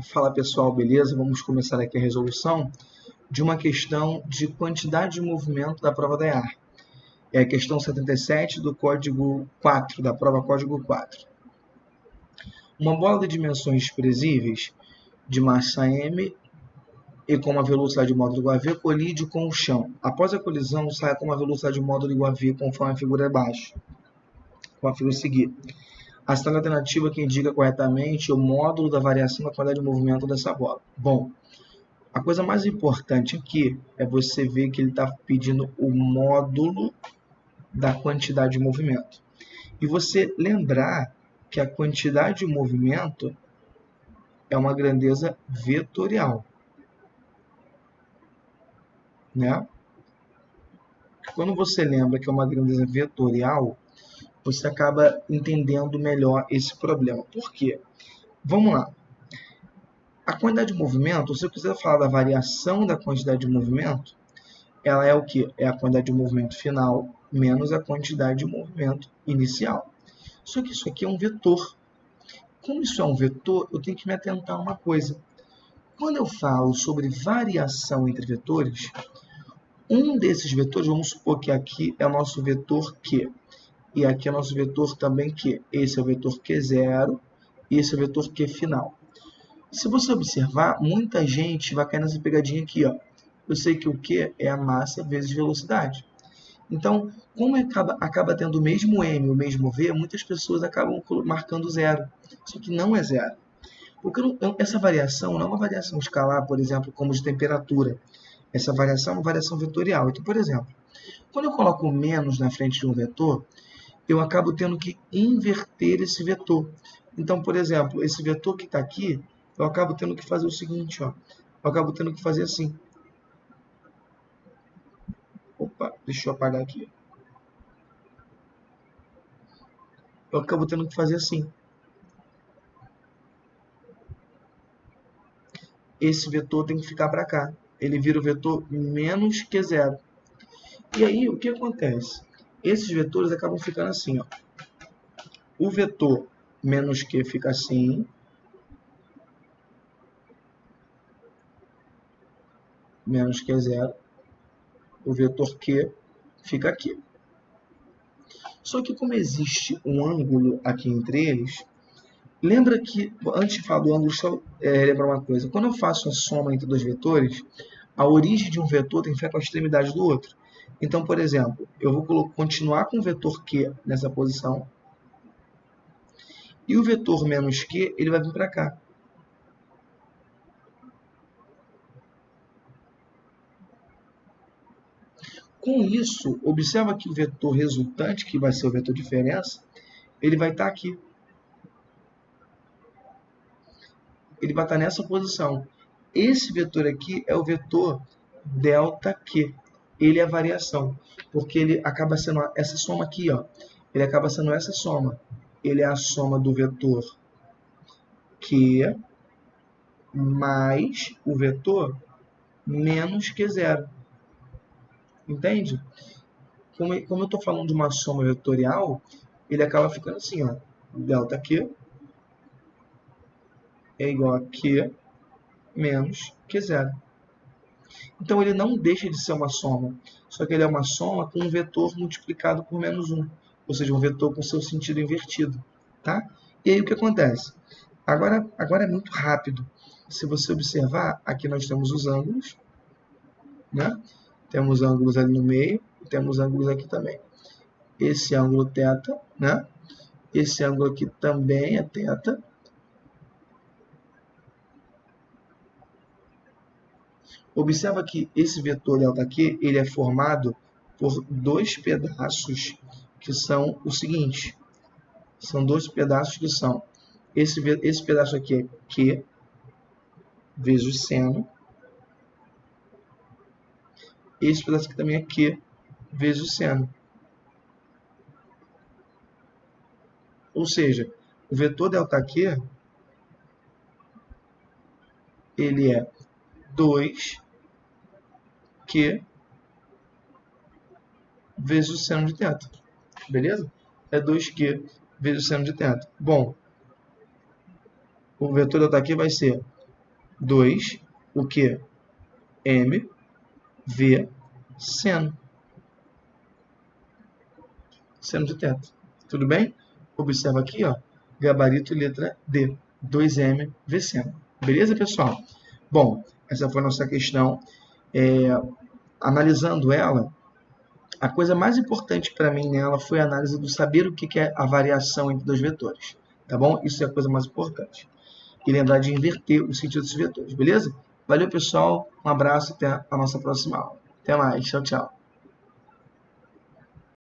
Fala pessoal, beleza? Vamos começar aqui a resolução de uma questão de quantidade de movimento da prova da EAR. É a questão 77 do código 4, da prova código 4. Uma bola de dimensões desprezíveis, de massa m e com uma velocidade módulo igual a v, colide com o chão. Após a colisão, sai com uma velocidade módulo igual a v, conforme a figura abaixo. Com a figura a seguir. Assinale a alternativa que indica corretamente o módulo da variação da quantidade de movimento dessa bola. Bom, a coisa mais importante aqui é você ver que ele está pedindo o módulo da quantidade de movimento. E você lembrar que a quantidade de movimento é uma grandeza vetorial, né? Quando você lembra que é uma grandeza vetorial, você acaba entendendo melhor esse problema. Por quê? Vamos lá. A quantidade de movimento, se eu quiser falar da variação da quantidade de movimento, ela é o quê? É a quantidade de movimento final menos a quantidade de movimento inicial. Só que isso aqui é um vetor. Como isso é um vetor, eu tenho que me atentar a uma coisa. Quando eu falo sobre variação entre vetores, um desses vetores, vamos supor que aqui é o nosso vetor Q. E aqui é o nosso vetor também Q. Esse é o vetor Q0 e esse é o vetor Q final. Se você observar, muita gente vai cair nessa pegadinha aqui, ó. Eu sei que o Q é a massa vezes velocidade. Então, como acaba tendo o mesmo M e o mesmo V, muitas pessoas acabam marcando zero. Só que não é zero. Porque essa variação não é uma variação escalar, por exemplo, como de temperatura. Essa variação é uma variação vetorial. Então, por exemplo, quando eu coloco o menos na frente de um vetor, eu acabo tendo que inverter esse vetor. Então, por exemplo, esse vetor que está aqui, eu acabo tendo que fazer o seguinte, ó. Eu acabo tendo que fazer assim. Opa, deixa eu apagar aqui. Eu acabo tendo que fazer assim. Esse vetor tem que ficar para cá. Ele vira o vetor menos Q0. E aí, o que acontece? Esses vetores acabam ficando assim, ó. O vetor menos Q fica assim. Menos Q0. O vetor Q fica aqui. Só que como existe um ângulo aqui entre eles, lembra que, antes de falar do ângulo, só lembrar uma coisa. Quando eu faço a soma entre dois vetores, a origem de um vetor tem que ficar com a extremidade do outro. Então, por exemplo, eu vou continuar com o vetor Q nessa posição, e o vetor menos Q, ele vai vir para cá. Com isso, observa que o vetor resultante, que vai ser o vetor diferença, ele vai estar aqui. Ele vai estar nessa posição. Esse vetor aqui é o vetor ΔQ. Ele é a variação, porque ele acaba sendo essa soma aqui, ó. Ele acaba sendo essa soma. Ele é a soma do vetor Q mais o vetor menos Q0. Entende? Como eu estou falando de uma soma vetorial, ele acaba ficando assim, ó. ΔQ é igual a Q menos Q0. Então, ele não deixa de ser uma soma, só que ele é uma soma com um vetor multiplicado por menos 1, ou seja, um vetor com seu sentido invertido. Tá? E aí, o que acontece? Agora é muito rápido. Se você observar, aqui nós temos os ângulos, né? Temos ângulos ali no meio, e temos ângulos aqui também. Esse ângulo θ, né? Esse ângulo aqui também é θ. Observa que esse vetor ΔQ, ele é formado por dois pedaços que são o seguinte. São dois pedaços que são, esse pedaço aqui é Q vezes seno. Esse pedaço aqui também é Q vezes seno. Ou seja, o vetor ΔQ, ele é 2Q vezes o seno de θ. Beleza? É 2Q vezes o seno de θ. Bom, o vetor ΔQ vai ser 2, o que? M, V, seno. Seno de θ. Tudo bem? Observa aqui, ó, gabarito letra D, 2M, V seno. Beleza, pessoal? Bom, essa foi a nossa questão. Analisando ela, a coisa mais importante para mim nela foi a análise do saber o que é a variação entre dois vetores. Tá bom? Isso é a coisa mais importante. E lembrar de inverter o sentido dos vetores, beleza? Valeu, pessoal. Um abraço e até a nossa próxima aula. Até mais. Tchau, tchau.